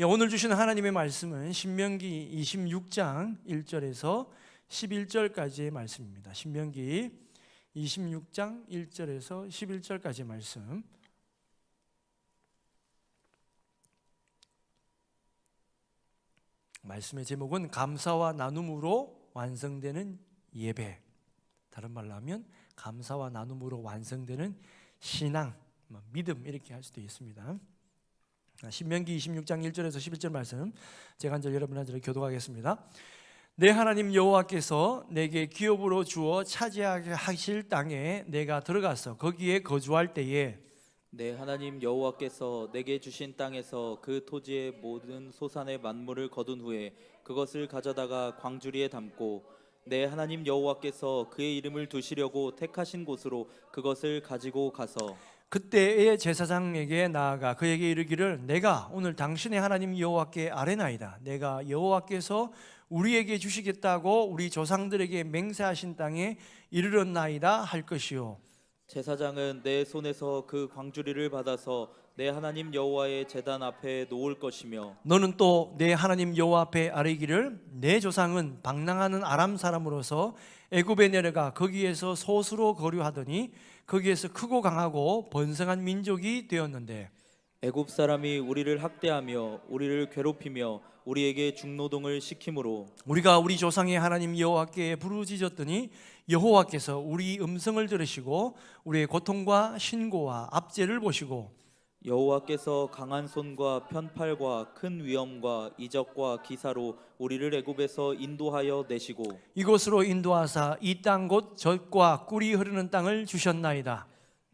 오늘 주시는 하나님의 말씀은 신명기 26장 1절에서 11절까지의 말씀입니다. 신명기 26장 1절에서 11절까지의 말씀. 말씀의 제목은 감사와 나눔으로 완성되는 예배. 다른 말로 하면 감사와 나눔으로 완성되는 신앙, 믿음, 이렇게 할 수도 있습니다. 신명기 26장 1절에서 11절 말씀 제가 한 절 여러분 한 절을 교독하겠습니다. 내 하나님 여호와께서 내게 기업으로 주어 차지하게 하실 땅에 내가 들어가서 거기에 거주할 때에 내 하나님 여호와께서 내게 주신 땅에서 그 토지의 모든 소산의 만물을 거둔 후에 그것을 가져다가 광주리에 담고 내 하나님 여호와께서 그의 이름을 두시려고 택하신 곳으로 그것을 가지고 가서 그때의 제사장에게 나아가 그에게 이르기를 내가 오늘 당신의 하나님 여호와께 아뢰나이다. 내가 여호와께서 우리에게 주시겠다고 우리 조상들에게 맹세하신 땅에 이르렀나이다 할 것이요. 제사장은 내 손에서 그 광주리를 받아서 내 하나님 여호와의 제단 앞에 놓을 것이며 너는 또 내 하나님 여호와 앞에 아뢰기를 내 조상은 방랑하는 아람 사람으로서 애굽에 내려가 거기에서 소수로 거류하더니 거기에서 크고 강하고 번성한 민족이 되었는데 애굽 사람이 우리를 학대하며 우리를 괴롭히며 우리에게 중노동을 시키므로 우리가 우리 조상의 하나님 여호와께 부르짖었더니 여호와께서 우리 음성을 들으시고 우리의 고통과 신고와 압제를 보시고 여호와께서 강한 손과 편팔과 큰 위엄과 이적과 기사로 우리를 애굽에서 인도하여 내시고 이곳으로 인도하사 이 땅 곧 젖과 꿀이 흐르는 땅을 주셨나이다.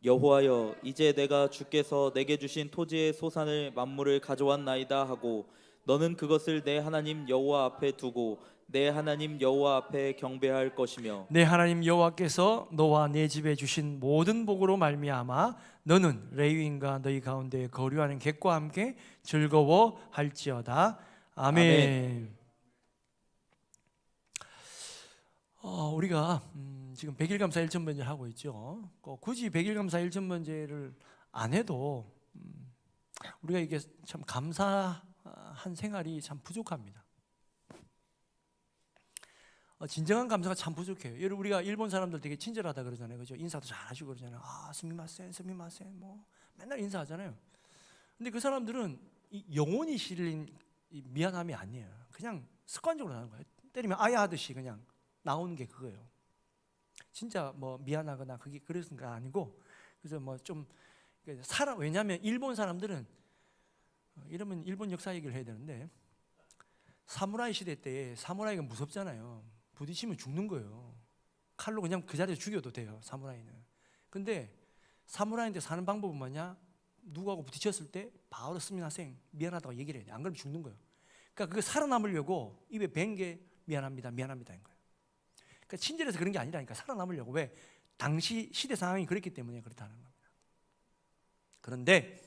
여호와여 이제 내가 주께서 내게 주신 토지의 소산을 만물을 가져왔나이다 하고 너는 그것을 내 하나님 여호와 앞에 두고 내 하나님 여호와 앞에 경배할 것이며 내 하나님 여호와께서 너와 내 집에 주신 모든 복으로 말미암아 너는 레위인과 너희 가운데 거류하는 객과 함께 즐거워할지어다. 아멘. 우리가 지금 100일 감사 1,000번제 하고 있죠. 굳이 100일 감사 1,000번제를 안 해도 우리가 이게 참 감사한 생활이 참 부족합니다. 진정한 감사가 참 부족해요. 여러분 우리가 일본 사람들 되게 친절하다 그러잖아요, 그죠? 인사도 잘하시고 그러잖아요. 스미마센, 스미마센, 뭐 맨날 인사하잖아요. 근데 그 사람들은 영혼이 실린 미안함이 아니에요. 그냥 습관적으로 하는 거예요. 때리면 아야 하듯이 그냥 나오는 게 그거예요. 진짜 뭐 미안하거나 그게 그래서 아니고 그래서 뭐 좀 왜냐하면 일본 사람들은 이러면 일본 역사 얘기를 해야 되는데 사무라이 시대 때 사무라이가 무섭잖아요. 부딪히면 죽는 거예요. 칼로 그냥 그 자리에서 죽여도 돼요, 사무라이는. 근데 사무라이한테 사는 방법은 뭐냐? 누구하고 부딪혔을 때 바로 스미마셍 미안하다고 얘기를 해야 돼. 안 그러면 죽는 거예요. 그러니까 그거 살아남으려고 입에 밴 게 미안합니다, 미안합니다인 거예요. 그러니까 친절해서 그런 게 아니라니까. 살아남으려고. 왜? 당시 시대 상황이 그랬기 때문에 그렇다는 겁니다. 그런데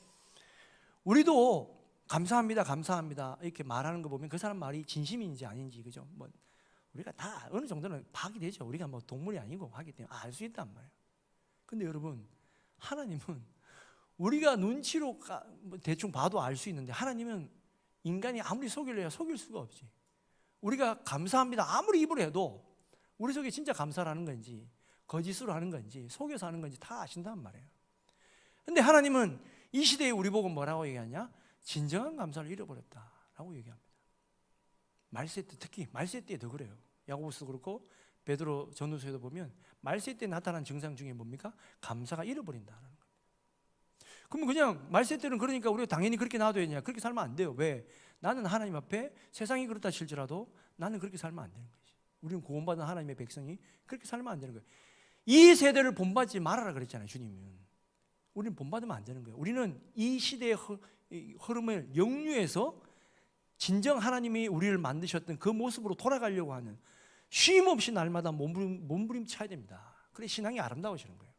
우리도 감사합니다, 감사합니다 이렇게 말하는 거 보면 그 사람 말이 진심인지 아닌지, 그죠? 뭐 우리가 다 어느 정도는 파악이 되죠. 우리가 뭐 동물이 아니고 하기 때문에 알 수 있단 말이에요. 근데 여러분, 하나님은 우리가 눈치로 대충 봐도 알 수 있는데 하나님은 인간이 아무리 속이려 속일 수가 없지. 우리가 감사합니다 아무리 입으로 해도 우리 속에 진짜 감사라는 건지 거짓으로 하는 건지 속여서 하는 건지 다 아신단 말이에요. 근데 하나님은 이 시대에 우리 보고 뭐라고 얘기하냐? 진정한 감사를 잃어버렸다라고 얘기합니다. 말세 때, 특히 말세 때 더 그래요. 야고보서도 그렇고 베드로 전후서에도 보면 말세 때 나타난 증상 중에 뭡니까? 감사가 잃어버린다라는 겁니다. 그러면 그냥 말세 때는 그러니까 우리가 당연히 그렇게 놔둬야 되냐? 그렇게 살면 안 돼요. 왜? 나는 하나님 앞에 세상이 그렇다 칠지라도 나는 그렇게 살면 안 되는 거지. 우리는 구원받은 하나님의 백성이 그렇게 살면 안 되는 거예요. 이 세대를 본받지 말아라 그랬잖아요, 주님은. 우리는 본받으면 안 되는 거예요. 우리는 이 시대의 흐름을 역류해서 진정 하나님이 우리를 만드셨던 그 모습으로 돌아가려고 하는, 쉼 없이 날마다 몸부림쳐야 됩니다. 그래 신앙이 아름다워지는 거예요.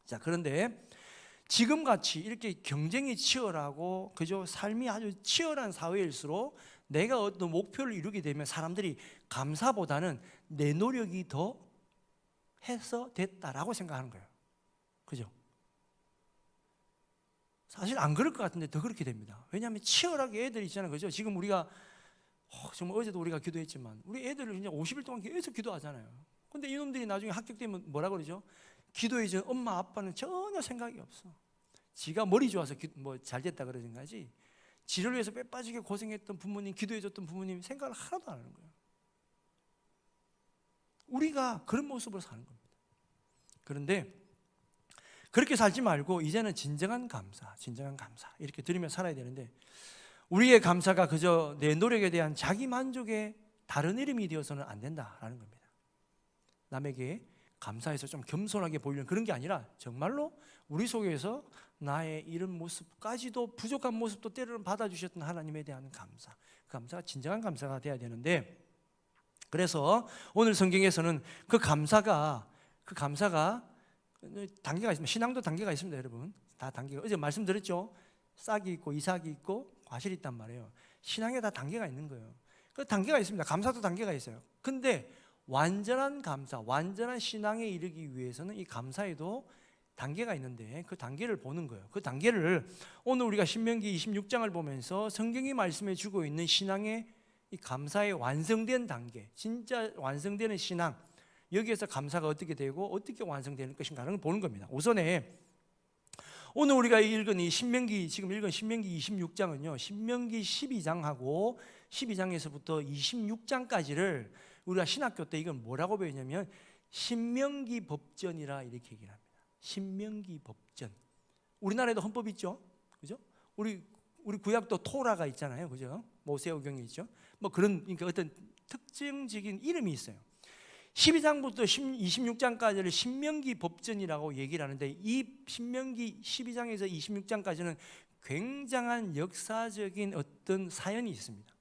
자, 그런데 지금같이 이렇게 경쟁이 치열하고 그저 삶이 아주 치열한 사회일수록 내가 어떤 목표를 이루게 되면 사람들이 감사보다는 내 노력이 더 해서 됐다라고 생각하는 거예요. 그죠? 사실 안 그럴 것 같은데 더 그렇게 됩니다. 왜냐하면 치열하게 애들 있잖아요, 그죠? 지금 우리가 정말 어제도 우리가 기도했지만 우리 애들을 그냥 50일 동안 계속 기도하잖아요. 근데 이놈들이 나중에 합격되면 뭐라 그러죠? 기도해 준 엄마 아빠는 전혀 생각이 없어. 지가 머리 좋아서 뭐 잘 됐다 그러는 거지. 지를 위해서 빼빠지게 고생했던 부모님, 기도해 줬던 부모님 생각을 하나도 안 하는 거예요. 우리가 그런 모습으로 사는 겁니다. 그런데 그렇게 살지 말고 이제는 진정한 감사 이렇게 들으며 살아야 되는데, 우리의 감사가 그저 내 노력에 대한 자기 만족의 다른 이름이 되어서는 안 된다라는 겁니다. 남에게 감사해서 좀 겸손하게 보이는 그런 게 아니라 정말로 우리 속에서 나의 이런 모습까지도, 부족한 모습도 때로는 받아주셨던 하나님에 대한 감사, 그 감사가 진정한 감사가 돼야 되는데, 그래서 오늘 성경에서는 그 감사가 단계가 있습니다. 신앙도 단계가 있습니다, 여러분. 다 단계가, 어제 말씀드렸죠. 싹이 있고 이삭이 있고 과실이 있단 말이에요. 신앙에 다 단계가 있는 거예요. 그 단계가 있습니다. 감사도 단계가 있어요. 근데 완전한 감사, 완전한 신앙에 이르기 위해서는 이 감사에도 단계가 있는데, 그 단계를 보는 거예요. 그 단계를 오늘 우리가 신명기 26장을 보면서 성경이 말씀해 주고 있는 신앙의 이 감사의 완성된 단계, 진짜 완성되는 신앙, 여기에서 감사가 어떻게 되고 어떻게 완성되는 것인가를 보는 겁니다. 우선에 오늘 우리가 읽은 이 신명기, 지금 읽은 신명기 26장은요 신명기 12장하고 12장에서부터 26장까지를 우리가 신학교 때 이건 뭐라고 배우냐면 신명기 법전이라 이렇게 얘기를 합니다. 신명기 법전. 우리나라에도 헌법 있죠, 그죠? 우리 구약도 토라가 있잖아요, 그죠? 모세오경이 있죠. 뭐 그런, 그러니까 어떤 특징적인 이름이 있어요. 12장부터 26장까지를 신명기 법전이라고 얘기를 하는데, 이 신명기 12장에서 26장까지는 굉장한 역사적인 어떤 사연이 있습니다.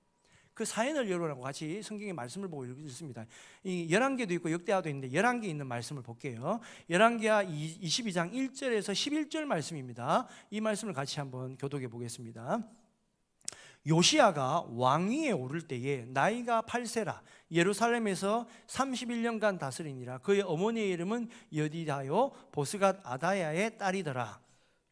그 사연을 여러분하고 같이 성경의 말씀을 보고 읽습니다. 이 열왕기도 있고 역대하도 있는데 열왕기에 있는 말씀을 볼게요. 열왕기하 22장 1절에서 11절 말씀입니다. 이 말씀을 같이 한번 교독해 보겠습니다. 요시야가 왕위에 오를 때에 나이가 8세라 예루살렘에서 31년간 다스리니라. 그의 어머니의 이름은 여디다요 보스갓 아다야의 딸이더라.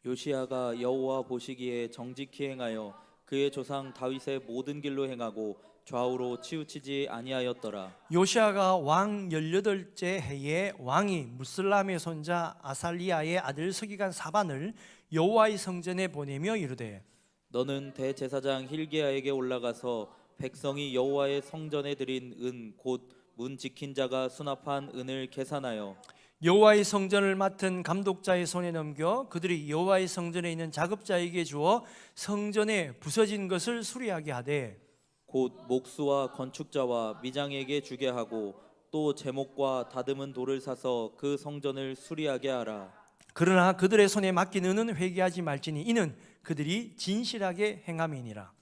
요시야가 여호와 보시기에 정직히 행하여 그의 조상 다윗의 모든 길로 행하고 좌우로 치우치지 아니하였더라. 요시야가 왕 18째 해에 왕이 무슬람의 손자 아살리야의 아들 서기관 사반을 여호와의 성전에 보내며 이르되, 너는 대제사장 힐기야에게 올라가서 백성이 여호와의 성전에 드린 은 곧 문 지킨 자가 수납한 은을 계산하여 여호와의 성전을 맡은 감독자의 손에 넘겨 그들이 여호와의 성전에 있는 작업자에게 주어 성전에 부서진 것을 수리하게 하되, 곧 목수와 건축자와 미장에게 주게 하고 또 제목과 다듬은 돌을 사서 그 성전을 수리하게 하라. 그러나 그들의 손에 맡긴 은은 회개하지 말지니 이는 그들이 진실하게 행함이니라.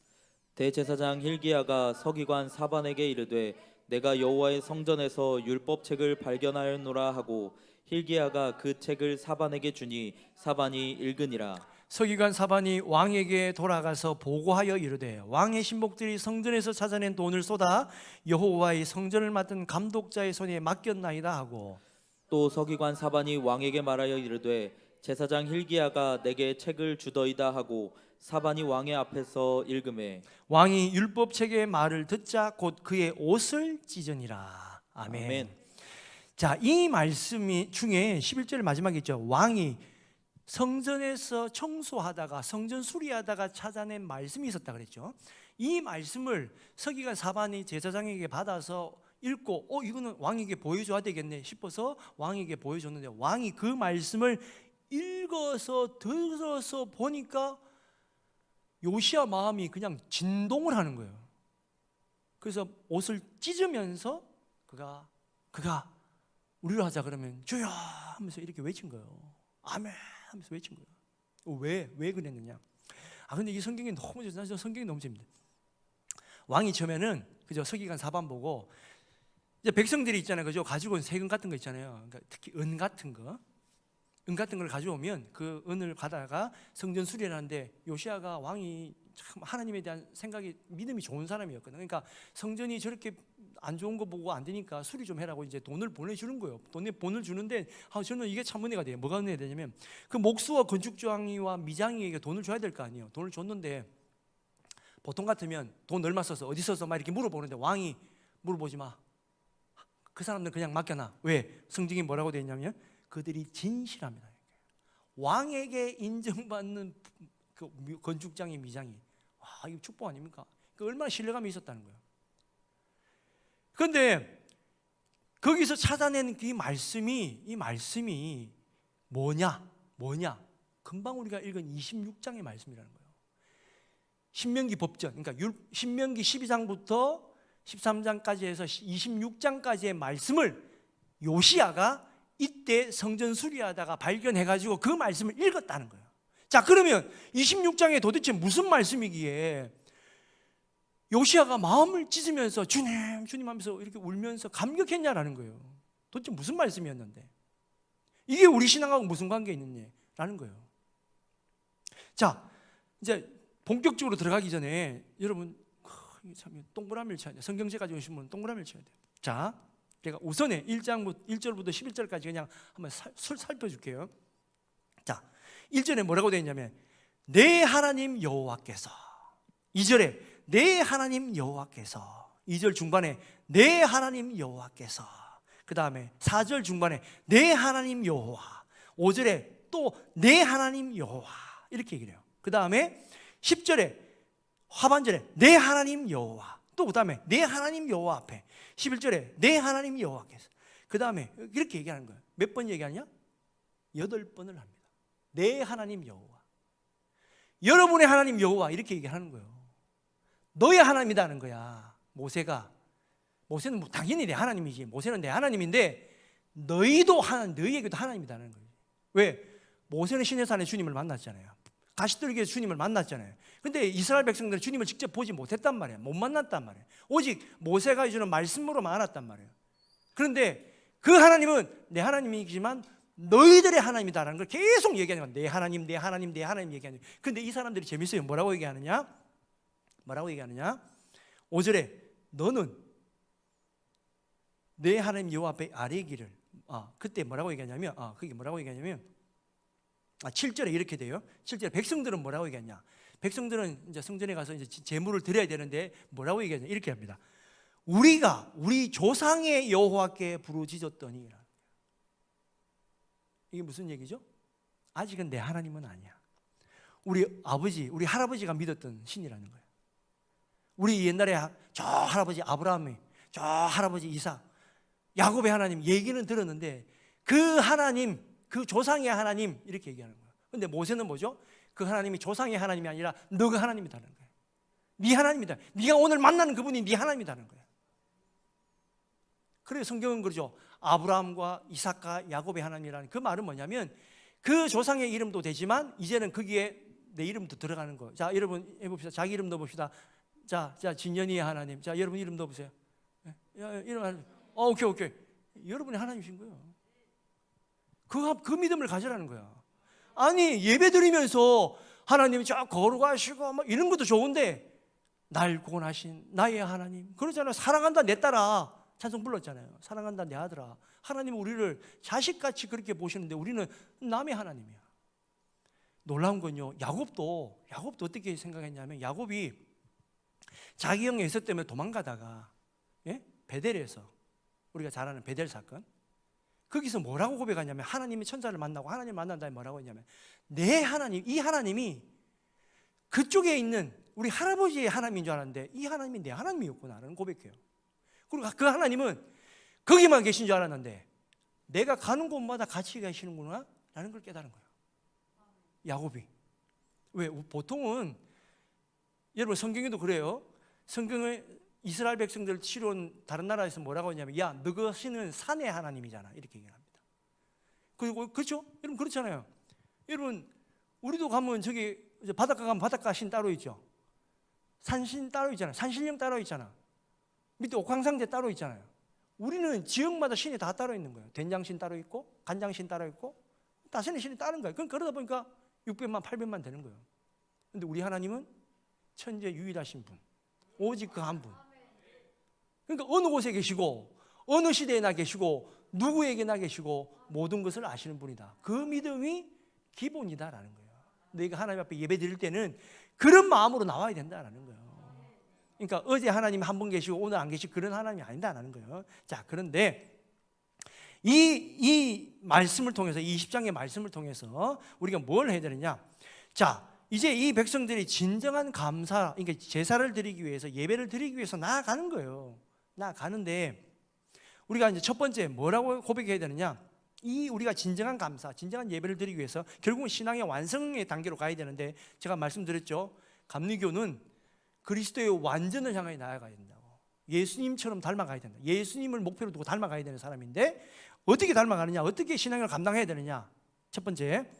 대제사장 힐기야가 서기관 사반에게 이르되 내가 여호와의 성전에서 율법책을 발견하였노라 하고 힐기야가 그 책을 사반에게 주니 사반이 읽으니라. 서기관 사반이 왕에게 돌아가서 보고하여 이르되, 왕의 신복들이 성전에서 찾아낸 돈을 쏟아 여호와의 성전을 맡은 감독자의 손에 맡겼나이다 하고, 또 서기관 사반이 왕에게 말하여 이르되 제사장 힐기야가 내게 책을 주더이다 하고 사반이 왕의 앞에서 읽음에 왕이 율법책의 말을 듣자 곧 그의 옷을 찢으니라. 아멘. 아멘. 자, 이 말씀이 중에 11절 마지막에 있죠. 왕이 성전에서 청소하다가 성전 수리하다가 찾아낸 말씀이 있었다 그랬죠. 이 말씀을 서기관 사반이 제사장에게 받아서 읽고 이거는 왕에게 보여줘야 되겠네 싶어서 왕에게 보여줬는데, 왕이 그 말씀을 읽어서 들어서 보니까 요시야 마음이 그냥 진동을 하는 거예요. 그래서 옷을 찢으면서 그가 우리로 하자 그러면 주여 하면서 이렇게 외친 거예요. 아멘 하면서 외친 거예요. 왜 그랬느냐? 근데 이 성경이 너무 재밌어요. 성경이 너무 재밌는데, 왕이 처음에는 그저 서기관 사반 보고 이제 백성들이 있잖아요, 그죠? 가지고 온 세금 같은 거 있잖아요. 그러니까 특히 은 같은 걸 가져오면 그 은을 가다가 성전 수리를 하는데, 요시야가 왕이 참 하나님에 대한 생각이 믿음이 좋은 사람이었거든요. 그러니까 성전이 저렇게 안 좋은 거 보고 안 되니까 수리 좀 해라고 이제 돈을 보내주는 거예요. 돈을 주는데 저는 이게 참 은혜가 돼요. 뭐가 은혜가 되냐면 그 목수와 건축장이와 미장이에게 돈을 줘야 될 거 아니에요. 돈을 줬는데 보통 같으면 돈 얼마 썼어? 어디 썼어? 막 이렇게 물어보는데 왕이 물어보지 마. 그 사람들 그냥 맡겨놔. 왜? 성경이 뭐라고 되어 있냐면 그들이 진실합니다. 왕에게 인정받는 그 건축장의 미장이, 와, 이거 축복 아닙니까? 그 얼마나 신뢰감이 있었다는 거예요. 그런데 거기서 찾아낸 이 말씀이 뭐냐? 금방 우리가 읽은 26장의 말씀이라는 거예요. 신명기 법전, 그러니까 신명기 12장부터 13장까지 해서 26장까지의 말씀을 요시야가 이때 성전 수리하다가 발견해가지고 그 말씀을 읽었다는 거예요. 자, 그러면 26장에 도대체 무슨 말씀이기에 요시야가 마음을 찢으면서 주님 하면서 이렇게 울면서 감격했냐라는 거예요. 도대체 무슨 말씀이었는데 이게 우리 신앙하고 무슨 관계 있느냐라는 거예요. 자, 이제 본격적으로 들어가기 전에 여러분 참 동그라미를 쳐야 돼요. 성경책 가지고 오신 분은 동그라미를 쳐야 돼요. 자, 제가 우선에 1절부터 11절까지 그냥 한번 살펴줄게요. 자, 1절에 뭐라고 되어 있냐면 내 하나님 여호와께서, 2절에 내 하나님 여호와께서, 2절 중반에 내 하나님 여호와께서, 그 다음에 4절 중반에 내 하나님 여호와, 5절에 또 내 하나님 여호와 이렇게 얘기를 해요. 그 다음에 10절에 하반절에 내 하나님 여호와, 또 그 다음에 내 하나님 여호와 앞에 11절에 내 하나님 여호와께서, 그 다음에 이렇게 얘기하는 거예요. 몇 번 얘기하냐? 8번을 합니다. 내 하나님 여호와, 여러분의 하나님 여호와 이렇게 얘기하는 거예요. 너의 하나님이다는 거야. 모세는 뭐 당연히 내 하나님이지. 모세는 내 하나님인데 너희에게도 하나님이다는 거예요. 왜? 모세는 시내산에 주님을 만났잖아요. 가시떨기에서 주님을 만났잖아요. 근데 이스라엘 백성들은 주님을 직접 보지 못했단 말이에요. 못 만났단 말이에요. 오직 모세가 해주는 말씀으로만 알았단 말이에요. 그런데 그 하나님은 내 하나님이지만 너희들의 하나님이다라는 걸 계속 얘기하는 거야. 내 하나님, 내 하나님, 내 하나님 얘기하는 거야. 그런데 이 사람들이 재밌어요. 뭐라고 얘기하느냐? 5절에 너는 내 하나님 여호와 앞에 아뢰기를, 그때 뭐라고 얘기하냐면, 그게 뭐라고 얘기하냐면 7절에 이렇게 돼요. 7절에 백성들은 뭐라고 얘기하냐? 백성들은 이제 성전에 가서 이제 제물을 드려야 되는데 뭐라고 얘기하냐? 이렇게 합니다. 우리가 우리 조상의 여호와께 부르짖었더니, 이게 무슨 얘기죠? 아직은 내 하나님은 아니야. 우리 아버지, 우리 할아버지가 믿었던 신이라는 거예요. 우리 옛날에 저 할아버지 아브라함이, 저 할아버지 이삭, 야곱의 하나님 얘기는 들었는데 그 하나님, 그 조상의 하나님 이렇게 얘기하는 거예요. 근데 모세는 뭐죠? 그 하나님이 조상의 하나님이 아니라 너가 하나님이다는 거예요. 네 하나님이다. 네가 오늘 만나는 그분이 네 하나님이다는 거예요. 그래서 성경은 그러죠. 아브라함과 이삭과 야곱의 하나님이라는 그 말은 뭐냐면 그 조상의 이름도 되지만 이제는 거기에 내 이름도 들어가는 거예요. 자, 여러분 해봅시다. 자기 이름 넣어봅시다. 자, 진연이의 하나님. 자, 여러분 이름 넣어보세요. 이름 하나님. 오케이. 여러분이 하나님이신 거예요. 그 믿음을 가지라는 거야. 아니, 예배 드리면서 하나님이 쫙 걸어가시고 막 이런 것도 좋은데 날 구원하신 나의 하나님, 그러잖아요. 사랑한다 내 딸아, 찬송 불렀잖아요. 사랑한다 내 아들아. 하나님은 우리를 자식같이 그렇게 보시는데 우리는 남의 하나님이야. 놀라운 건요, 야곱도 어떻게 생각했냐면, 야곱이 자기 형 에서 때문에 도망가다가 베델에서, 우리가 잘 아는 베델 사건, 거기서 뭐라고 고백하냐면, 하나님이 천사를 만나고 하나님 만난 다음에 뭐라고 했냐면, 내 하나님, 이 하나님이 그쪽에 있는 우리 할아버지의 하나님인 줄 알았는데 이 하나님이 내 하나님이었구나라는 고백해요. 그리고 그 하나님은 거기만 계신 줄 알았는데 내가 가는 곳마다 같이 계시는구나 라는 걸 깨달은 거예요, 야곱이. 왜? 보통은 여러분 성경에도 그래요. 성경을 이스라엘 백성들을 치러온 다른 나라에서 뭐라고 하냐면, 야, 너가 신은 산의 하나님이잖아 이렇게 얘기합니다. 그리고 그렇죠? 여러분 그렇잖아요. 여러분 우리도 가면 저기 바닷가 가면 바닷가 신 따로 있죠. 산신 따로 있잖아요. 산신령 따로 있잖아. 밑에 옥황상제 따로 있잖아요. 우리는 지역마다 신이 다 따로 있는 거예요. 된장신 따로 있고 간장신 따로 있고 다신의 신이 따른 거예요. 그럼 그러다 보니까 600만 800만 되는 거예요. 근데 우리 하나님은 천재 유일하신 분, 오직 그 한 분. 그러니까 어느 곳에 계시고 어느 시대에나 계시고 누구에게나 계시고 모든 것을 아시는 분이다. 그 믿음이 기본이다라는 거예요. 너희가 하나님 앞에 예배 드릴 때는 그런 마음으로 나와야 된다라는 거예요. 그러니까 어제 하나님이 한 분 계시고 오늘 안 계시고 그런 하나님이 아니다라는 거예요. 자, 그런데 이 말씀을 통해서, 이 20장의 말씀을 통해서 우리가 뭘 해야 되느냐? 자, 이제 이 백성들이 진정한 감사, 그러니까 제사를 드리기 위해서, 예배를 드리기 위해서 나아가는 거예요. 나아가는데 우리가 이제 첫 번째 뭐라고 고백해야 되느냐? 이 우리가 진정한 감사, 진정한 예배를 드리기 위해서 결국은 신앙의 완성의 단계로 가야 되는데, 제가 말씀드렸죠. 감리교는 그리스도의 완전을 향해 나아가야 된다고. 예수님처럼 닮아가야 된다. 예수님을 목표로 두고 닮아가야 되는 사람인데 어떻게 닮아가느냐? 어떻게 신앙을 감당해야 되느냐? 첫 번째,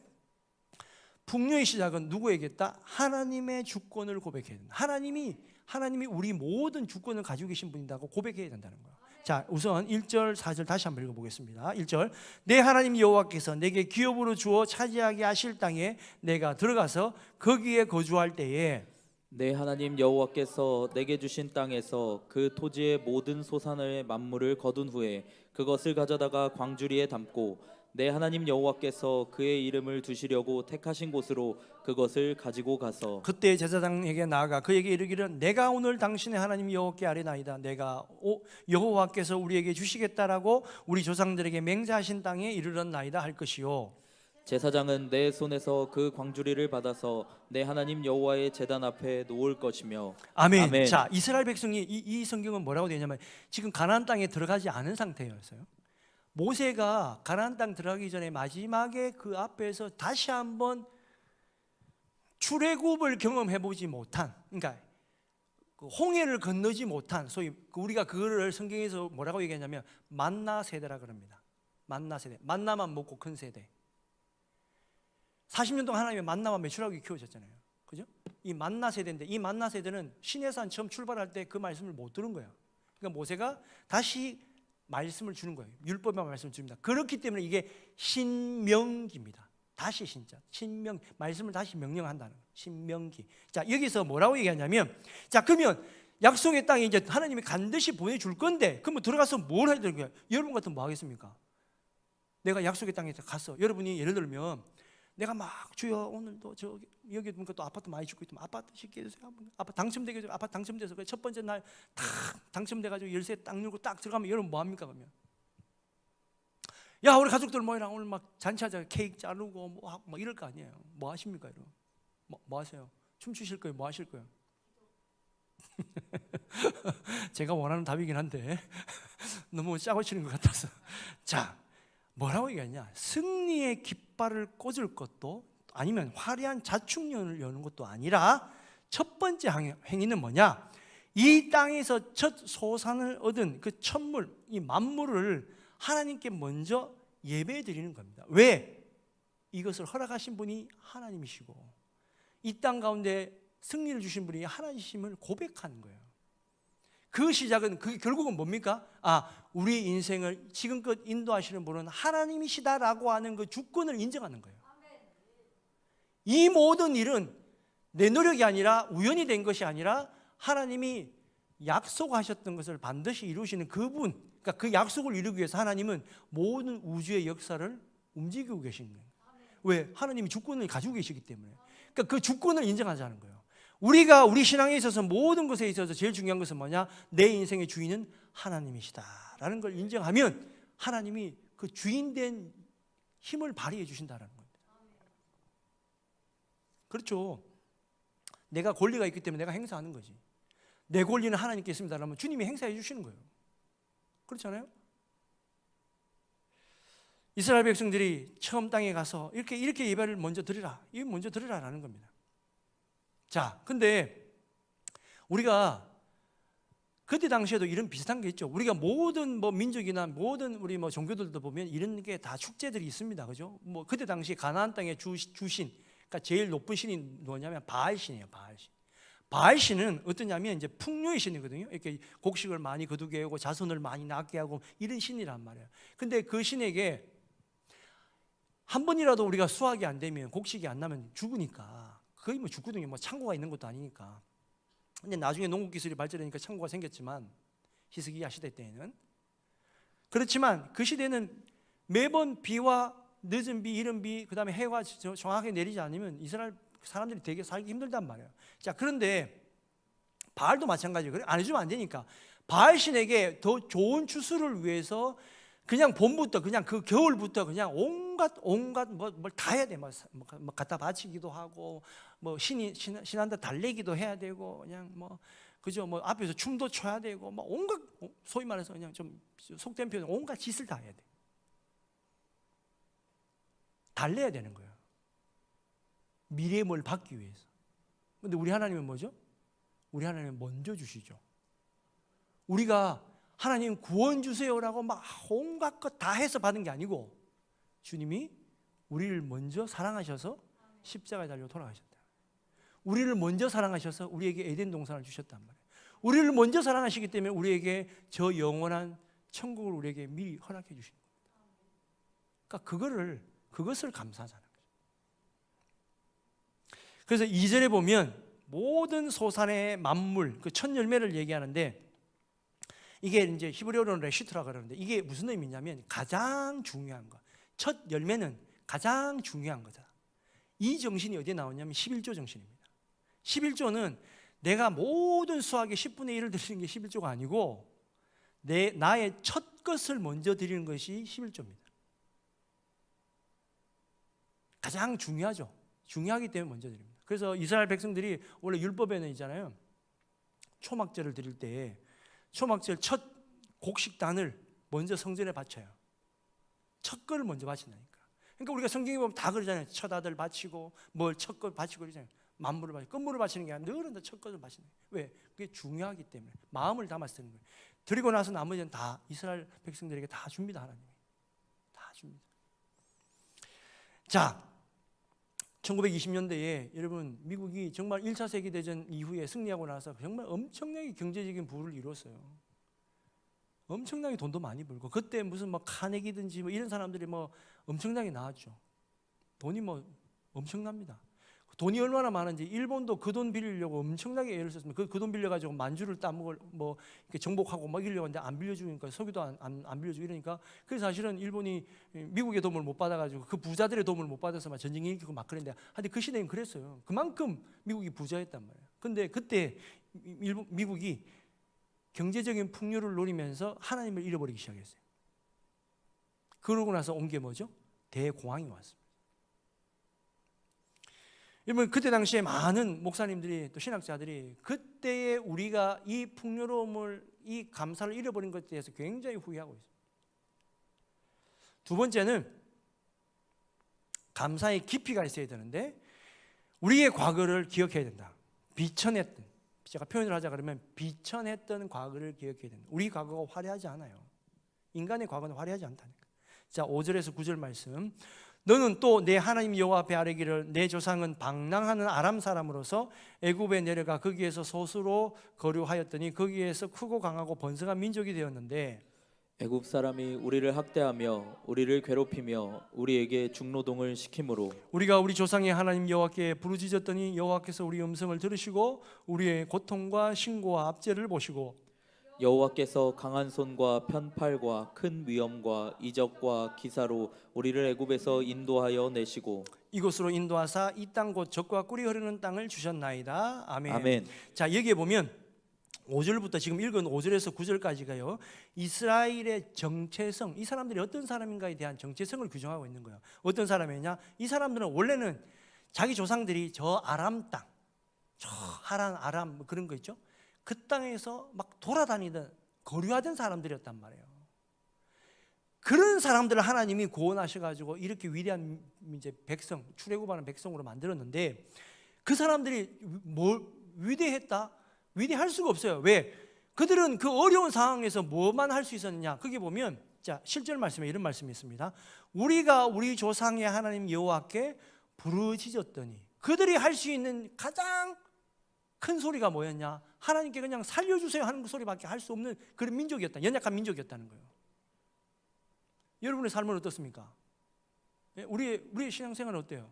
풍요의 시작은 누구에게 있다? 하나님의 주권을 고백해야 된다. 하나님이 우리 모든 주권을 가지고 계신 분이라고 고백해야 된다는 거예요. 자, 우선 1절 4절 다시 한번 읽어보겠습니다. 1절, 내 하나님 여호와께서 내게 기업으로 주어 차지하게 하실 땅에 내가 들어가서 거기에 거주할 때에 내 하나님 여호와께서 내게 주신 땅에서 그 토지의 모든 소산의 만물을 거둔 후에 그것을 가져다가 광주리에 담고 내 하나님 여호와께서 그의 이름을 두시려고 택하신 곳으로 그것을 가지고 가서 그때 제사장에게 나아가 그에게 이르기를 내가 오늘 당신의 하나님 여호와께 아뢰나이다. 내가 여호와께서 우리에게 주시겠다라고 우리 조상들에게 맹세하신 땅에 이르렀나이다 할 것이요. 제사장은 내 손에서 그 광주리를 받아서 내 하나님 여호와의 제단 앞에 놓을 것이며 아멘. 아멘. 자, 이스라엘 백성이 이 성경은 뭐라고 되냐면 지금 가나안 땅에 들어가지 않은 상태였어요. 모세가 가나안 땅 들어가기 전에 마지막에 그 앞에서 다시 한번 출애굽을 경험해 보지 못한, 그러니까 그 홍해를 건너지 못한, 소위 우리가 그거를 성경에서 뭐라고 얘기하냐면 만나 세대라 그럽니다. 만나 세대, 만나만 먹고 큰 세대. 40년 동안 하나님의 만나만 매출하게 키우셨잖아요. 그죠? 이 만나 세대인데, 이 만나 세대는 시내산 처음 출발할 때 그 말씀을 못 들은 거예요. 그러니까 모세가 다시 말씀을 주는 거예요. 율법의 말씀을 줍니다. 그렇기 때문에 이게 신명기입니다. 다시 신자, 신명, 말씀을 다시 명령한다는 거예요. 신명기. 자, 여기서 뭐라고 얘기하냐면, 자, 그러면 약속의 땅에 이제 하나님이 반드시 보내줄 건데, 그러면 들어가서 뭘 해야 되는 거예요? 여러분 같으면 뭐 하겠습니까? 내가 약속의 땅에 가서, 여러분이 예를 들면 내가 막 주여 오늘도 저기 여기 보니까 또 아파트 많이 짓고 있으면 아파트 짓게 해주세요. 아파트 당첨되게 해주세요. 아파트 당첨돼서 첫 번째 날 딱 당첨돼가지고 열쇠 딱 누르고 딱 들어가면 여러분 뭐 합니까 그러면? 야 우리 가족들 모이라 오늘 막 잔치하자 케이크 자르고 뭐 이럴 거 아니에요. 뭐 하십니까 여러분? 뭐 하세요? 춤추실 거예요? 뭐 하실 거예요? 제가 원하는 답이긴 한데 너무 짜고 치는 것 같아서. 자, 뭐라고 얘기하냐? 승리의 깃발을 꽂을 것도 아니면 화려한 자축년을 여는 것도 아니라 첫 번째 행위는 뭐냐? 이 땅에서 첫 소산을 얻은 그 첫물, 이 만물을 하나님께 먼저 예배 드리는 겁니다. 왜? 이것을 허락하신 분이 하나님이시고 이 땅 가운데 승리를 주신 분이 하나님이심을 고백하는 거예요. 그 시작은 그게 결국은 뭡니까? 우리 인생을 지금껏 인도하시는 분은 하나님이시다라고 하는 그 주권을 인정하는 거예요. 이 모든 일은 내 노력이 아니라 우연히 된 것이 아니라 하나님이 약속하셨던 것을 반드시 이루시는 그분, 그러니까 그 약속을 이루기 위해서 하나님은 모든 우주의 역사를 움직이고 계신 거예요. 왜? 하나님이 주권을 가지고 계시기 때문에. 그러니까 그 주권을 인정하자는 거예요. 우리가 우리 신앙에 있어서 모든 것에 있어서 제일 중요한 것은 뭐냐? 내 인생의 주인은 하나님이시다라는 걸 인정하면 하나님이 그 주인된 힘을 발휘해 주신다는 겁니다. 그렇죠. 내가 권리가 있기 때문에 내가 행사하는 거지. 내 권리는 하나님께 있습니다. 그러면 주님이 행사해 주시는 거예요. 그렇잖아요. 이스라엘 백성들이 처음 땅에 가서 이렇게 예배를 먼저 드리라. 이거 먼저 드리라라는 겁니다. 자, 근데 우리가 그때 당시에도 이런 비슷한 게 있죠. 우리가 모든 민족이나 모든 우리 종교들도 보면 이런 게 다 축제들이 있습니다. 그죠? 그때 당시 가나안 땅의 주신, 그러니까 제일 높은 신이 뭐냐면 바알신이에요. 바알신. 바알신은 어떠냐면 이제 풍요의 신이거든요. 이렇게 곡식을 많이 거두게 하고 자손을 많이 낳게 하고 이런 신이란 말이에요. 근데 그 신에게 한 번이라도 우리가 수확이 안 되면, 곡식이 안 나면 죽으니까, 거의 죽거든요. 창고가 있는 것도 아니니까. 근데 나중에 농업 기술이 발전하니까 창고가 생겼지만 히스기야 시대 때에는. 그렇지만 그 시대는 매번 비와 늦은 비, 이른 비, 그 다음에 해가 정확하게 내리지 않으면 이스라엘 사람들이 되게 살기 힘들단 말이에요. 자, 그런데 바알도 마찬가지예요. 안 해주면 안 되니까 바알 신에게 더 좋은 추수를 위해서 그냥 봄부터, 그냥 그 겨울부터 그냥 온갖 뭘 다 해야 돼. 뭐 갖다 바치기도 하고, 뭐 신한테 달래기도 해야 되고, 그냥 뭐 그죠, 뭐 앞에서 춤도 춰야 되고, 뭐 온갖, 소위 말해서 그냥 좀 속된 표현, 온갖 짓을 다 해야 돼. 달래야 되는 거예요. 미래의 뭘 받기 위해서. 근데 우리 하나님은 뭐죠? 우리 하나님은 먼저 주시죠. 우리가 하나님 구원 주세요라고 막 온갖 것 다 해서 받은 게 아니고 주님이 우리를 먼저 사랑하셔서 십자가에 달려 돌아가셨다. 우리를 먼저 사랑하셔서 우리에게 에덴 동산을 주셨단 말이에요. 우리를 먼저 사랑하시기 때문에 우리에게 저 영원한 천국을 우리에게 미리 허락해 주신 겁니다. 그러니까 그것을 감사하자는 거죠. 그래서 2절에 보면 모든 소산의 만물, 그 첫 열매를 얘기하는데 이게 이제 히브리어로는 레시트라고 그러는데 이게 무슨 의미냐면 가장 중요한 거. 첫 열매는 가장 중요한 거다. 이 정신이 어디에 나오냐면 11조 정신입니다. 11조는 내가 모든 수확의 10분의 1을 드리는 게 11조가 아니고 나의 첫 것을 먼저 드리는 것이 11조입니다. 가장 중요하죠. 중요하기 때문에 먼저 드립니다. 그래서 이스라엘 백성들이 원래 율법에는 있잖아요. 초막절을 드릴 때 초막절 첫 곡식단을 먼저 성전에 바쳐요. 첫 거를 먼저 바친다니까. 그러니까 우리가 성경에 보면 다 그러잖아요. 첫 아들 바치고 뭘 첫 거 바치고 그러잖아요. 만물을 바치고 끝물을 바치는 게 아니라 늘은 첫 것을 바치는 거예요. 왜? 그게 중요하기 때문에 마음을 담아서 드는 거예요. 드리고 나서 나머지는 다 이스라엘 백성들에게 다 줍니다. 하나님이 다 줍니다. 자, 1920년대에 여러분 미국이 정말 1차 세계대전 이후에 승리하고 나서 정말 엄청나게 경제적인 부를 이뤘어요. 엄청나게 돈도 많이 벌고 그때 무슨 뭐 카네기든지 뭐 이런 사람들이 뭐 엄청나게 나왔죠. 돈이 뭐 엄청납니다. 돈이 얼마나 많은지 일본도 그 돈 빌리려고 엄청나게 애를 썼습니다. 그 돈 빌려가지고 만주를 따먹을 뭐 이렇게 정복하고 먹이려고 하는데 안 빌려주니까 석유도 안 빌려주고 이러니까 그래서 사실은 일본이 미국의 도움을 못 받아가지고 그 부자들의 도움을 못 받아서 막 전쟁이 일으키고 막 그랬는데 하여튼 그 시대는 그랬어요. 그만큼 미국이 부자였단 말이에요. 근데 그때 미국이 경제적인 풍요를 노리면서 하나님을 잃어버리기 시작했어요. 그러고 나서 온 게 뭐죠? 대공황이 왔습니다. 여러분 그때 당시에 많은 목사님들이 또 신학자들이 그때에 우리가 이 풍요로움을 이 감사를 잃어버린 것에 대해서 굉장히 후회하고 있습니다. 두 번째는 감사의 깊이가 있어야 되는데 우리의 과거를 기억해야 된다. 비천했던, 제가 표현을 하자 그러면 비천했던 과거를 기억해야 된다. 우리 과거가 화려하지 않아요. 인간의 과거는 화려하지 않다니까. 자, 5절에서 9절 말씀. 너는 또 내 하나님 여호와 앞에 아뢰기를 내 조상은 방랑하는 아람 사람으로서 애굽에 내려가 거기에서 소수로 거류하였더니 거기에서 크고 강하고 번성한 민족이 되었는데 애굽 사람이 우리를 학대하며 우리를 괴롭히며 우리에게 중노동을 시키므로 우리가 우리 조상의 하나님 여호와께 부르짖었더니 여호와께서 우리 음성을 들으시고 우리의 고통과 신고와 압제를 보시고 여호와께서 강한 손과 편팔과 큰 위엄과 이적과 기사로 우리를 애굽에서 인도하여 내시고 이곳으로 인도하사 이 땅 곧 젖과 꿀이 흐르는 땅을 주셨나이다. 아멘. 아멘. 자, 여기에 보면 5절부터 지금 읽은 5절에서 9절까지가요. 이스라엘의 정체성, 이 사람들이 어떤 사람인가에 대한 정체성을 규정하고 있는 거예요. 어떤 사람이냐? 이 사람들은 원래는 자기 조상들이 저 아람 땅, 저 하란 아람 뭐 그런 거 있죠. 그 땅에서 막 돌아다니던 거류하던 사람들이었단 말이에요. 그런 사람들을 하나님이 구원하셔가지고 이렇게 위대한 이제 백성, 출애굽하는 백성으로 만들었는데 그 사람들이 뭘 위대했다? 위대할 수가 없어요. 왜? 그들은 그 어려운 상황에서 뭐만 할 수 있었느냐? 거기 보면 자, 실절 말씀에 이런 말씀이 있습니다. 우리가 우리 조상의 하나님 여호와께 부르짖었더니 그들이 할 수 있는 가장 큰 소리가 뭐였냐? 하나님께 그냥 살려주세요 하는 그 소리밖에 할 수 없는 그런 민족이었다. 연약한 민족이었다는 거예요. 여러분의 삶은 어떻습니까? 우리의 신앙생활은 어때요?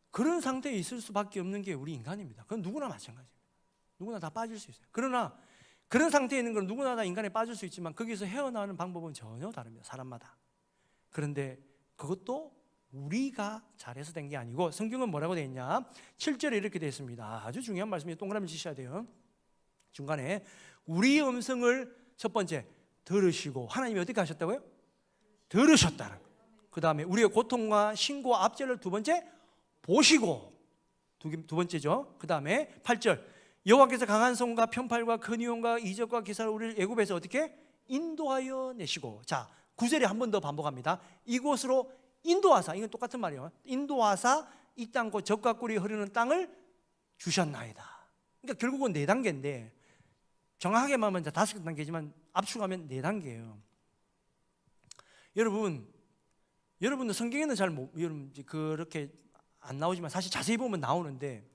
그런 상태에 있을 수밖에 없는 게 우리 인간입니다. 그건 누구나 마찬가지입니다. 누구나 다 빠질 수 있어요. 그러나 그런 상태에 있는 건 누구나 다 인간에 빠질 수 있지만 거기서 헤어나오는 방법은 전혀 다릅니다. 사람마다. 그런데 그것도 우리가 잘해서 된 게 아니고 성경은 뭐라고 되어 있냐? 7절에 이렇게 되어 있습니다. 아주 중요한 말씀이에요. 동그라미 치셔야 돼요. 중간에 우리의 음성을 첫 번째 들으시고, 하나님이 어떻게 하셨다고요? 들으셨다는 거예요. 그 다음에 우리의 고통과 신고와 압제를 두 번째 보시고, 두 번째죠. 그 다음에 8절 여호와께서 강한 손과 편팔과 근위온과 이적과 기사로 우리를 애굽에서 어떻게 인도하여 내시고, 자 9절에 한 번 더 반복합니다. 이곳으로 인도하사, 이건 똑같은 말이에요. 인도하사 이 땅 곧 젖과 꿀이 흐르는 땅을 주셨나이다. 그러니까 결국은 4단계인데 정확하게 말하면 5단계지만 압축하면 4단계예요. 여러분은 성경에는 잘 여러분 그렇게 안 나오지만 사실 자세히 보면 나오는데,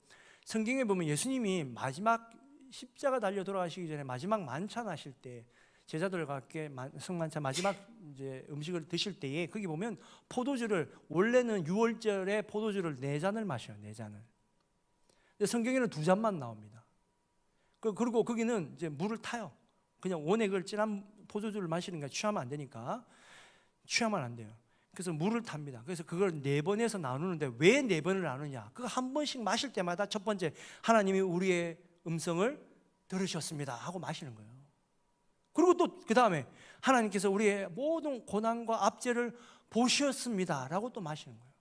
성경에 보면 예수님이 마지막 십자가 달려 돌아가시기 전에 마지막 만찬 하실 때 제자들과 함께 성만찬 마지막 이제 음식을 드실 때에 거기 보면 포도주를, 원래는 6월절에 포도주를 4잔을 마셔요. 4잔을. 근데 성경에는 2잔만 나옵니다. 그리고 거기는 이제 물을 타요. 그냥 원액을 진한 포도주를 마시는 게 취하면 안 되니까 취하면 안 돼요. 그래서 물을 탑니다. 그래서 그걸 4번에서 나누는데 왜 4번을 나누냐? 그거 한 번씩 마실 때마다 첫 번째 하나님이 우리의 음성을 들으셨습니다 하고 마시는 거예요. 그리고 또 그 다음에 하나님께서 우리의 모든 고난과 압제를 보셨습니다 라고 또 마시는 거예요.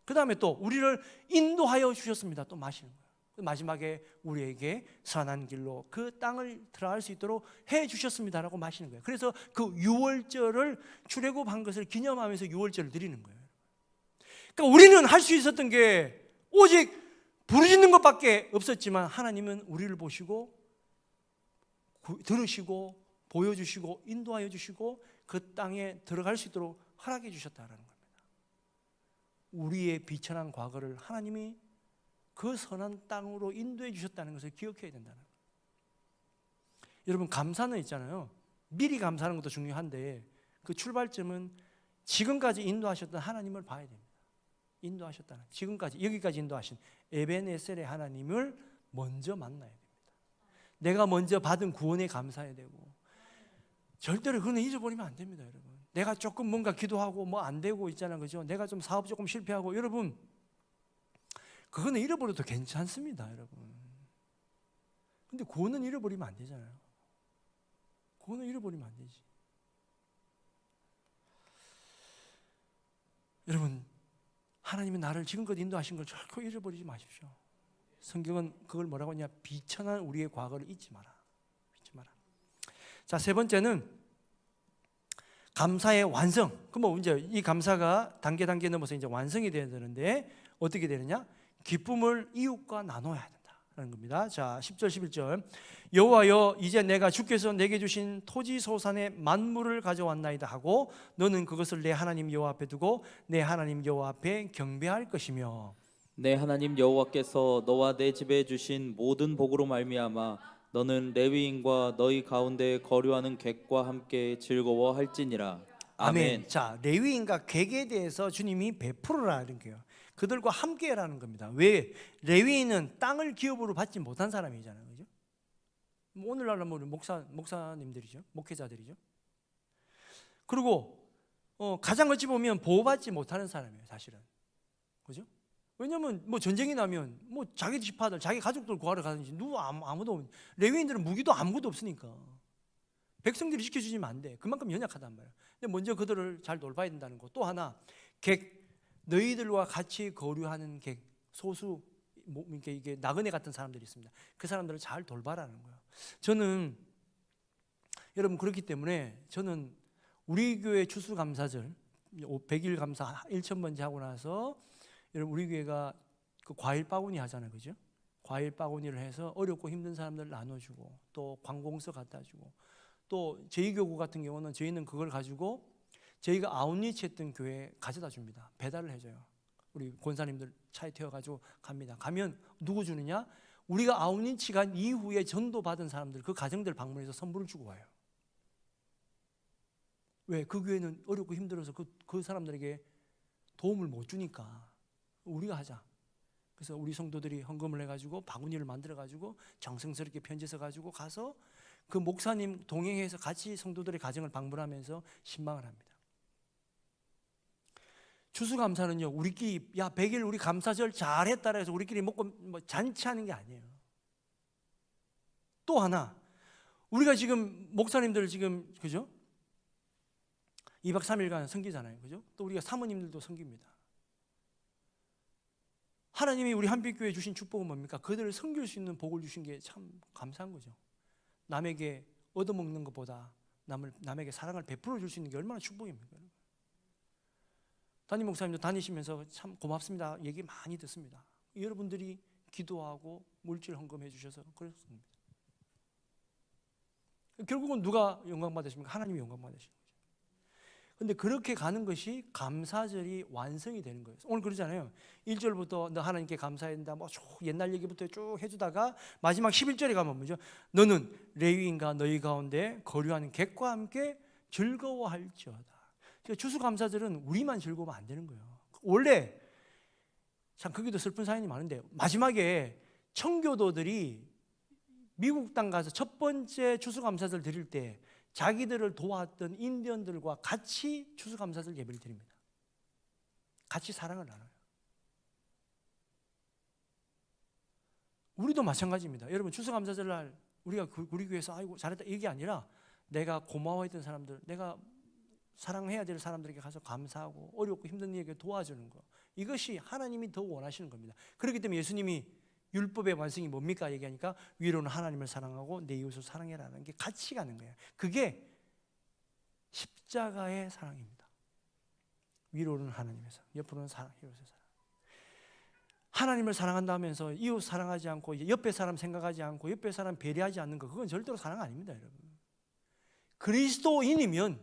그 다음에 또 우리를 인도하여 주셨습니다 또 마시는 거예요. 마지막에 우리에게 선한 길로 그 땅을 들어갈 수 있도록 해 주셨습니다 라고 마시는 거예요. 그래서 그 6월절을 출애굽한 것을 기념하면서 6월절을 드리는 거예요. 그러니까 우리는 할 수 있었던 게 오직 부르짖는 것밖에 없었지만, 하나님은 우리를 보시고 들으시고 보여주시고 인도하여 주시고 그 땅에 들어갈 수 있도록 허락해 주셨다는 겁니다. 우리의 비천한 과거를 하나님이 그 선한 땅으로 인도해 주셨다는 것을 기억해야 된다는 거예요. 여러분, 감사는 있잖아요. 미리 감사하는 것도 중요한데 그 출발점은 지금까지 인도하셨던 하나님을 봐야 됩니다. 인도하셨다는, 지금까지 여기까지 인도하신 에베네셀의 하나님을 먼저 만나야 됩니다. 내가 먼저 받은 구원에 감사해야 되고, 절대로 그건 잊어버리면 안 됩니다. 여러분, 내가 조금 뭔가 기도하고 뭐 안 되고 있잖아요, 그죠? 내가 좀 사업 조금 실패하고, 여러분 그거는 잃어버려도 괜찮습니다, 여러분. 근데 구원은 잃어버리면 안 되잖아요. 구원은 잃어버리면 안 되지. 여러분, 하나님은 나를 지금껏 인도하신 걸 결코 잃어버리지 마십시오. 성경은 그걸 뭐라고 하냐? 비천한 우리의 과거를 잊지 마라. 잊지 마라. 자, 세 번째는 감사의 완성. 그럼 이제 이 감사가 단계 넘어서 이제 완성이 되어야 되는데 어떻게 되느냐? 기쁨을 이웃과 나눠야 된다라는 겁니다. 자, 10절 11절 여호와여, 이제 내가 주께서 내게 주신 토지 소산의 만물을 가져왔나이다 하고 너는 그것을 내 하나님 여호와 앞에 두고 내 하나님 여호와 앞에 경배할 것이며, 내 하나님 여호와께서 너와 내 집에 주신 모든 복으로 말미암아 너는 레위인과 너희 가운데 거류하는 객과 함께 즐거워할지니라. 아멘. 자, 레위인과 객에 대해서 주님이 베풀으라는 거예요. 그들과 함께라는 겁니다. 왜? 레위인은 땅을 기업으로 받지 못한 사람이잖아요, 그죠? 오늘날은 뭐 목사님들이죠, 목회자들이죠. 그리고 가장 어찌 보면 보호받지 못하는 사람이에요, 사실은, 그죠? 왜냐면 뭐 전쟁이 나면 뭐 자기 지파들, 자기 가족들 구하러 가든지 아무도, 레위인들은 무기도 아무것도 없으니까 백성들이 지켜주지면 안 돼. 그만큼 연약하단 말이에요. 근데 먼저 그들을 잘 돌봐야 된다는 거. 또 하나, 객, 너희들과 같이 거류하는 객, 소수 이게 나그네 같은 사람들이 있습니다. 그 사람들을 잘 돌봐라는 거예요. 저는 여러분 그렇기 때문에 저는 우리 교회 추수감사절 100일 감사 1,000번째 하고 나서 여러분 우리 교회가 그 과일 바구니 하잖아요, 그죠? 과일 바구니를 해서 어렵고 힘든 사람들 나눠주고 또 관공서 갖다 주고, 또 저희 교구 같은 경우는 저희는 그걸 가지고 저희가 아웃리치 했던 교회에 가져다 줍니다. 배달을 해줘요. 우리 권사님들 차에 태워가지고 갑니다. 가면 누구 주느냐? 우리가 아웃리치 간 이후에 전도 받은 사람들, 그 가정들 방문해서 선물을 주고 와요. 왜? 그 교회는 어렵고 힘들어서 그 사람들에게 도움을 못 주니까 우리가 하자. 그래서 우리 성도들이 헌금을 해가지고 바구니를 만들어가지고 정성스럽게 편지 써가지고 가서 그 목사님 동행해서 같이 성도들의 가정을 방문하면서 신방을 합니다. 추수감사는요, 우리끼리 100일 우리 감사절 잘했다라 해서 우리끼리 먹고 뭐 잔치하는 게 아니에요. 또 하나, 우리가 지금 목사님들 지금 그죠? 2박 3일간 섬기잖아요. 그죠? 또 우리가 사모님들도 섬깁니다. 하나님이 우리 한빛교회에 주신 축복은 뭡니까? 그들을 섬길 수 있는 복을 주신 게 참 감사한 거죠. 남에게 얻어먹는 것보다 남에게 사랑을 베풀어 줄 수 있는 게 얼마나 축복입니까? 담임 목사님도 다니시면서 참 고맙습니다 얘기 많이 듣습니다. 여러분들이 기도하고 물질 헌금해 주셔서 그렇습니다. 결국은 누가 영광 받으십니까? 하나님이 영광 받으시는 거죠. 근데 그렇게 가는 것이 감사절이 완성이 되는 거예요. 오늘 그러잖아요. 1절부터 너 하나님께 감사해야 된다. 뭐 옛날 얘기부터 쭉 해주다가 마지막 11절에 가면 뭐죠? 너는 레위인과 너희 가운데 거류하는 객과 함께 즐거워할지어다. 그러니까 추수감사절은 우리만 즐거우면 안 되는 거예요. 원래 참 거기도 슬픈 사연이 많은데 마지막에 청교도들이 미국 땅 가서 첫 번째 추수감사절 드릴 때 자기들을 도왔던 인디언들과 같이 추수감사절 예배를 드립니다. 같이 사랑을 나눠요. 우리도 마찬가지입니다. 여러분 추수감사절 날 우리가 우리 교회에서 아이고 잘했다 이게 아니라 내가 고마워했던 사람들, 내가 사랑해야 될 사람들에게 가서 감사하고 어렵고 힘든 이에게 도와주는 거, 이것이 하나님이 더 원하시는 겁니다. 그렇기 때문에 예수님이 율법의 완성이 뭡니까 얘기하니까 위로는 하나님을 사랑하고 내 이웃을 사랑해라는 게 같이 가는 거예요. 그게 십자가의 사랑입니다. 위로는 하나님의 사랑, 옆으로는 사랑, 이웃의 사랑. 하나님을 사랑한다 하면서 이웃 사랑하지 않고 옆에 사람 생각하지 않고 옆에 사람 배려하지 않는 거, 그건 절대로 사랑 아닙니다, 여러분. 그리스도인이면,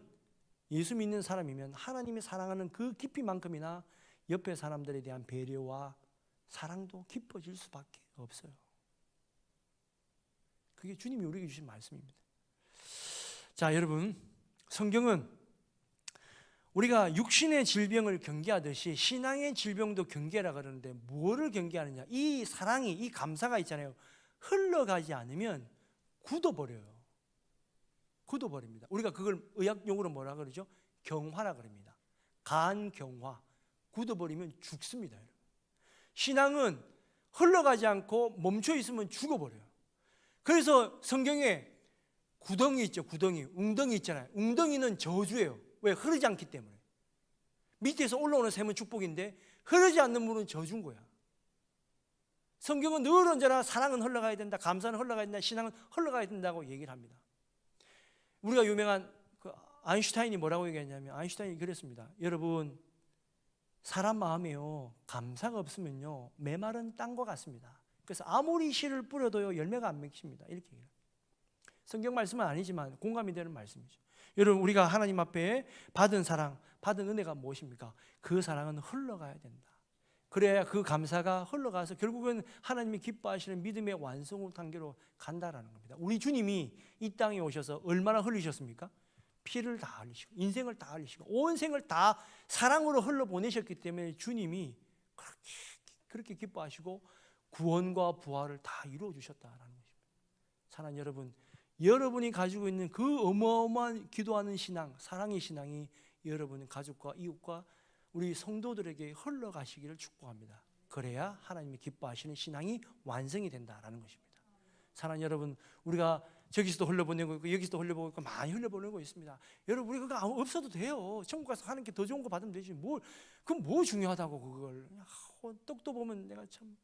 예수 믿는 사람이면 하나님이 사랑하는 그 깊이만큼이나 옆에 사람들에 대한 배려와 사랑도 깊어질 수밖에 없어요. 그게 주님이 우리에게 주신 말씀입니다. 자, 여러분, 성경은 우리가 육신의 질병을 경계하듯이 신앙의 질병도 경계라 그러는데 뭐를 경계하느냐? 이 사랑이, 이 감사가 있잖아요. 흘러가지 않으면 굳어버려요. 굳어버립니다. 우리가 그걸 의학 용어로 뭐라 그러죠? 경화라 그럽니다. 간경화. 굳어버리면 죽습니다, 여러분. 신앙은 흘러가지 않고 멈춰 있으면 죽어버려요. 그래서 성경에 구덩이 있죠, 구덩이. 웅덩이 있잖아요. 웅덩이는 저주예요. 왜? 흐르지 않기 때문에. 밑에서 올라오는 샘은 축복인데 흐르지 않는 물은 저주인 거야. 성경은 늘 언제나 사랑은 흘러가야 된다, 감사는 흘러가야 된다, 신앙은 흘러가야 된다고 얘기를 합니다. 우리가 유명한 그 아인슈타인이 뭐라고 얘기했냐면, 아인슈타인이 그랬습니다. 여러분, 사람 마음에요, 감사가 없으면요 메마른 땅과 같습니다. 그래서 아무리 씨를 뿌려도요 열매가 안 맺힙니다. 이렇게 얘기해요. 성경 말씀은 아니지만 공감이 되는 말씀이죠. 여러분, 우리가 하나님 앞에 받은 사랑, 받은 은혜가 무엇입니까? 그 사랑은 흘러가야 된다. 그래야 그 감사가 흘러가서 결국은 하나님이 기뻐하시는 믿음의 완성 단계로 간다라는 겁니다. 우리 주님이 이 땅에 오셔서 얼마나 흘리셨습니까? 피를 다 흘리시고 인생을 다 흘리시고 온 생을 다 사랑으로 흘러보내셨기 때문에 주님이 그렇게 기뻐하시고 구원과 부활을 다 이루어 주셨다라는 것입니다. 사랑하는 여러분, 여러분이 가지고 있는 그 어마어마한 기도하는 신앙, 사랑의 신앙이 여러분 가족과 이웃과 우리 성도들에게 흘러가시기를 축복합니다. 그래야 하나님이 기뻐하시는 신앙이 완성이 된다라는 것입니다. 사랑하는 여러분, 우리가 저기서도 흘려보내고 있고 여기서도 흘려보내고 있고 많이 흘려보내고 있습니다. 여러분, 우리 그거 없어도 돼요. 천국 가서 하나님께 더 좋은 거 받으면 되지. 그건 뭐 중요하다고 그걸. 떡도 보면 내가 참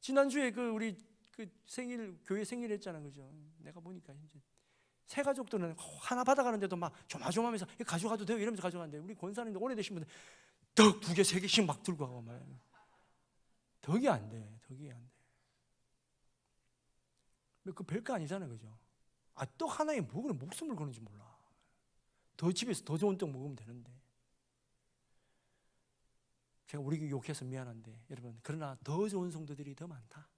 지난주에 우리 생일, 교회 생일 했잖아, 그죠? 내가 보니까 이제 새 가족들은 하나 받아가는데도 막 조마조마하면서 가져가도 돼요 이러면서 가져가는데, 우리 권사님들 오래되신 분들 떡 2개, 3개씩 막 들고 가고 막 덕이 안 돼, 덕이 안 돼. 그 별거 아니잖아요, 그죠? 떡 하나에 뭐 그런 목숨을 거는지 몰라. 더 집에서 더 좋은 떡 먹으면 되는데. 제가 우리 욕해서 미안한데 여러분, 그러나 더 좋은 성도들이 더 많다.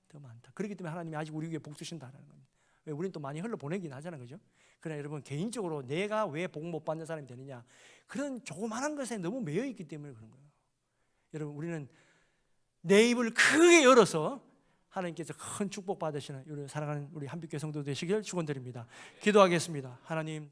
더 많다. 그렇기 때문에 하나님이 아직 우리 위에 복 주신다는 겁니다. 왜? 우리는 또 많이 흘러보내긴 하잖아요, 그죠? 그러나 여러분, 개인적으로 내가 왜 복 못 받는 사람이 되느냐, 그런 조그마한 것에 너무 매여있기 때문에 그런 거예요. 여러분, 우리는 내 입을 크게 열어서 하나님께서 큰 축복 받으시는 우리 사랑하는 우리 한빛교회 성도 되시길 축원드립니다. 기도하겠습니다. 하나님